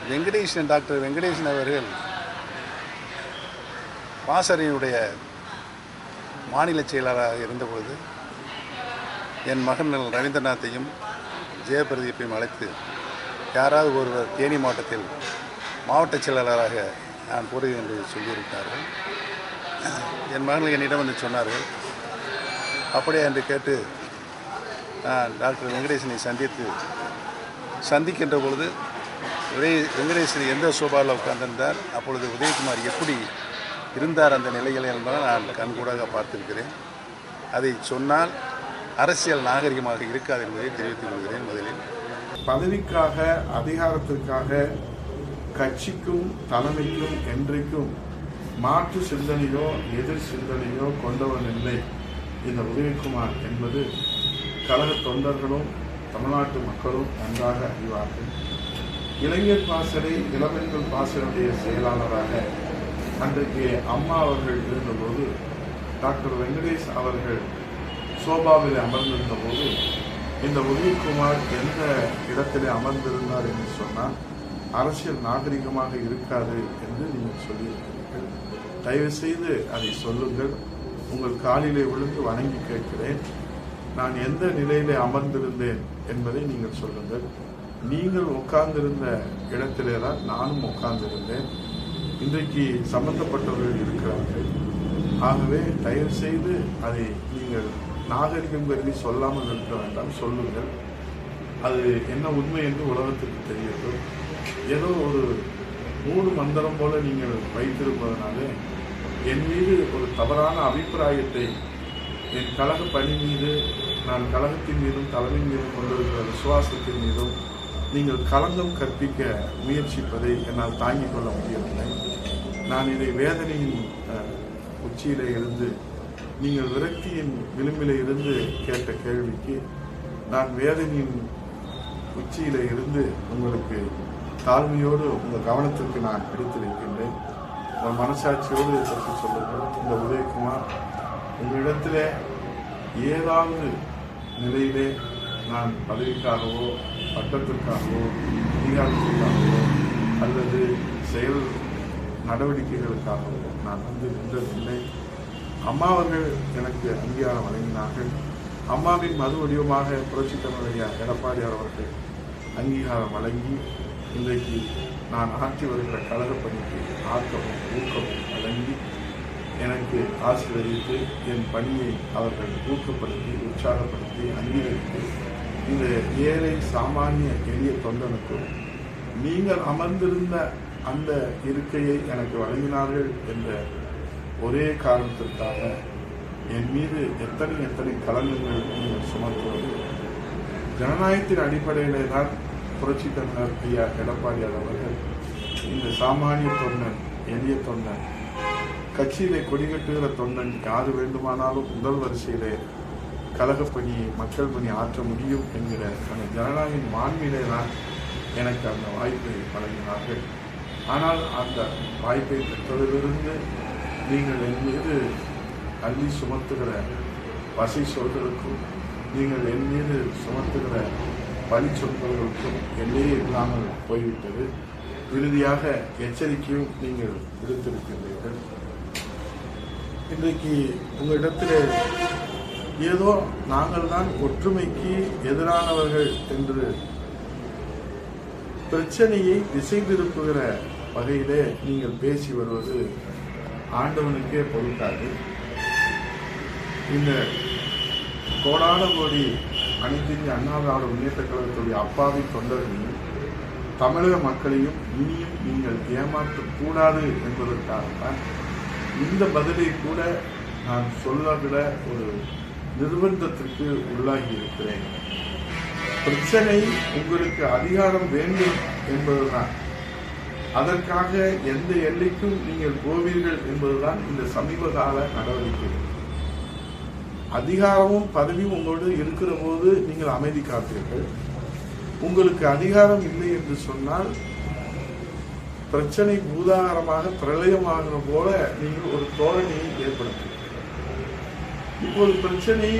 Doctor Venkatesan அவர்கள் பாசறையுடைய மாநில செயலாளராக இருந்தபொழுது என் மகன் ரவீந்திரநாத்தையும் ஜெயபிரதீப்பையும் அழைத்து யாராவது ஒருவர் தேனி மாவட்டத்தில் மாவட்ட செயலாளராக நான் போடுவேன் என்று சொல்லியிருக்கிறார்கள். என் மகன்கள் என்னிடம் வந்து சொன்னார்கள். அப்படியே என்று கேட்டு நான் டாக்டர் வெங்கடேசனை சந்திக்கின்ற பொழுது வெங்கடேசன் எந்த சோபாவில் உட்கார்ந்திருந்தார், அப்பொழுது உதயகுமார் எப்படி இருந்தார் அந்த நிலையில் என்பதை நான் கண்கூடாக பார்த்திருக்கிறேன். அதை சொன்னால் அரசியல் நாகரிகமாக இருக்காது என்பதை தெரிவித்துக் கொள்கிறேன். முதலில் பதவிக்காக அதிகாரத்திற்காக கட்சிக்கும் தலைமைக்கும் என்றைக்கும் மாற்று சிந்தனையோ எதிர் சிந்தனையோ கொண்டவன் இல்லை இந்த உதயகுமார் என்பது கழக தொண்டர்களும் தமிழ்நாட்டு மக்களும் நன்றாக அறிவார்கள். இளைஞர் பாசறை இளம்பெண்கள் பாசறையுடைய செயலாளராக அன்றைக்கு அம்மா அவர்கள் இருந்தபோது டாக்டர் வெங்கடேஷ் அவர்கள் சோபாவில் அமர்ந்திருந்த போது இந்த உதயகுமார் எந்த இடத்திலே அமர்ந்திருந்தார் என்று சொன்னால் அரசியல் நாகரிகமாக இருக்காது என்று நீங்கள் சொல்லியிருக்கிறீர்கள். தயவு செய்து அதை சொல்லுங்கள். உங்கள் காலிலே விழுந்து வணங்கி கேட்கிறேன். நான் எந்த நிலையிலே அமர்ந்திருந்தேன் என்பதை நீங்கள் சொல்லுங்கள். நீங்கள் உட்கார்ந்திருந்த இடத்திலே தான் நானும் உட்கார்ந்திருந்தேன். இன்றைக்கு சம்பந்தப்பட்டவர்கள் இருக்கிறார்கள். ஆகவே தயவு செய்து அதை நீங்கள் நாகரிகம் கருதி சொல்லாமல் இருக்க வேண்டாம், சொல்லுங்கள். அது என்ன உண்மை என்று உலகத்துக்கு தெரியட்டும். ஏதோ ஒரு மூடு மந்திரம் போல நீங்கள் வைத்திருப்பதனாலே என் மீது ஒரு தவறான அபிப்பிராயத்தை என் கழக பணி மீது, நான் கழகத்தின் மீதும் தலைமை மீதும் கொண்டிருக்கிற விசுவாசத்தின் மீதும் நீங்கள் களங்கம் கற்பிக்க முயற்சிப்பதை என்னால் தாங்கிக் கொள்ள முடியவில்லை. நான் இதை வேதனையின் உச்சியிலே இருந்து, நீங்கள் விரக்தியின் விளிம்பிலே இருந்து கேட்ட கேள்விக்கு நான் வேதனையின் உச்சியிலே இருந்து உங்களுக்கு தாழ்மையோடு உங்கள் கவனத்திற்கு நான் எடுத்து வைக்கின்றேன். உங்கள் மனசாட்சியோடு பற்றி சொல்லுங்கள். இந்த உதயகுமார் உங்களிடத்திலே ஏதாவது நிலையிலே நான் பதவிக்காகவோ பட்டத்திற்காகவோ அதிகாரத்திற்காகவோ அல்லது செயல் நடவடிக்கைகளுக்காகவோ நான் வந்து நின்றதில்லை. அம்மா அவர்கள் எனக்கு அங்கீகாரம் வழங்கினார்கள். அம்மாவின் மது வடிவமாக புரட்சித் தலைவர் எடப்பாடியார் அவர்கள் அங்கீகாரம் வழங்கி இன்றைக்கு நான் ஆற்றி வருகிற கழக பணிக்கு ஆக்கமும் ஊக்கமும் வழங்கி எனக்கு ஆசீர்வதித்து என் பணியை அவர்கள் ஊக்கப்படுத்தி உற்சாகப்படுத்தி அங்கீகரித்து இந்த ஏழை சாமானிய எளிய தொண்டனுக்கும் நீங்கள் அமர்ந்திருந்த அந்த இருக்கையை எனக்கு வழங்கினார்கள் என்ற ஒரே காரணத்திற்காக என் மீது எத்தனை களங்கங்கள் நீங்கள் சுமத்துவது. ஜனநாயகத்தின் அடிப்படையிலே தான் புரட்சி தலைவர் ஐயா எடப்பாடியார் அவர்கள் இந்த சாமானிய தொண்டன், எளிய தொண்டன், கட்சியிலே கொடிகட்டுகிற தொண்டன் யாரு வேண்டுமானாலும் முதல் வரிசையிலே கழகப்பணியை மக்கள் பணி ஆற்ற முடியும் என்கிற அந்த ஜனநாயக மாண்பிலே தான் எனக்கு அந்த வாய்ப்பை வழங்கினார்கள். ஆனால் அந்த வாய்ப்பை பெற்றதிலிருந்து நீங்கள் என் மீது அள்ளி சுமத்துகிற வசை சொல்களுக்கும் நீங்கள் என் மீது சுமத்துகிற பழி சொற்களுக்கும் எல்லையே இல்லாமல் போய்விட்டது. இறுதியாக எச்சரிக்கையும் நீங்கள் விடுத்திருக்கின்றீர்கள். இன்றைக்கு உங்களிடத்திலே ஏதோ நாங்கள் தான் ஒற்றுமைக்கு எதிரானவர்கள் என்று பிரச்சனையை திசை திருப்புகிற வகையிலே நீங்கள் பேசி வருவது ஆண்டவனுக்கே பொறுக்காது. இந்த கோடான கோடி அனைத்து இந்திய அண்ணா திராவிட முன்னேற்ற கழகத்துடைய அப்பாவி தொண்டர்களையும் தமிழக மக்களையும் இனியும் நீங்கள் ஏமாற்றக்கூடாது என்பதற்காகத்தான் இந்த பதிலை கூட நான் சொல்லவிட ஒரு நிர்பந்தத்திற்கு உள்ளாகி இருக்கிறேன். பிரச்சனை உங்களுக்கு அதிகாரம் வேண்டும் என்பதுதான். அதற்காக எந்த எல்லைக்கும் நீங்கள் போவீர்கள் என்பதுதான் இந்த சமீப கால நடவடிக்கை. அதிகாரமும் பதவியும் உங்களோடு இருக்கிற போது நீங்கள் அமைதி காப்பீர்கள். உங்களுக்கு அதிகாரம் இல்லை என்று சொன்னால் பிரச்சனை பூதாகரமாக பிரளயமாகிற போல நீங்கள் ஒரு தோரணையை ஏற்படுத்துவீர்கள். இப்போது பிரச்சனை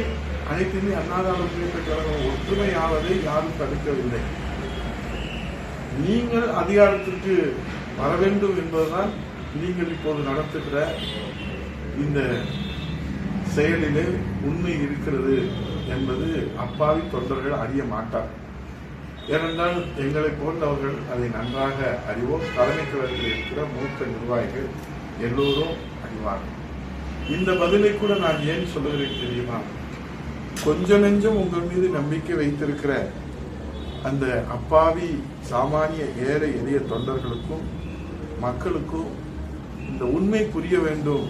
அனைத்துமே அண்ணா திராவிட முன்னேற்ற கழகம் ஒற்றுமையாவதை யாரும் தடுக்கவில்லை. நீங்கள் அதிகாரத்திற்கு வர வேண்டும் என்பதுதான் நீங்கள் இப்போது நடத்துகிற இந்த செயலிலே உண்மை இருக்கிறது என்பது அப்பாவி தொண்டர்கள் அறிய மாட்டார். ஏனென்றால் எங்களை போன்றவர்கள் அதை நன்றாக அறிவோம். தலைமை கழகத்தில் இருக்கிற மூத்த நிர்வாகிகள் எல்லோரும் அறிவார்கள். இந்த பதிலை கூட நான் ஏன் சொல்லுகிறேன் தெரியுமா? கொஞ்ச நெஞ்சம் உங்கள் மீது நம்பிக்கை வைத்திருக்கிற அந்த அப்பாவி சாமானிய ஏழை எளிய தொண்டர்களுக்கும் மக்களுக்கும் இந்த உண்மை புரிய வேண்டும்.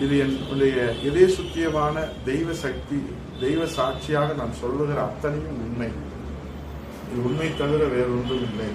இது என்னுடைய இதய சுத்தியமான தெய்வ சக்தி, தெய்வ சாட்சியாக நான் சொல்லுகிற அத்தனையும் உண்மை. இது உண்மை தவிர வேறொன்றும் இல்லை.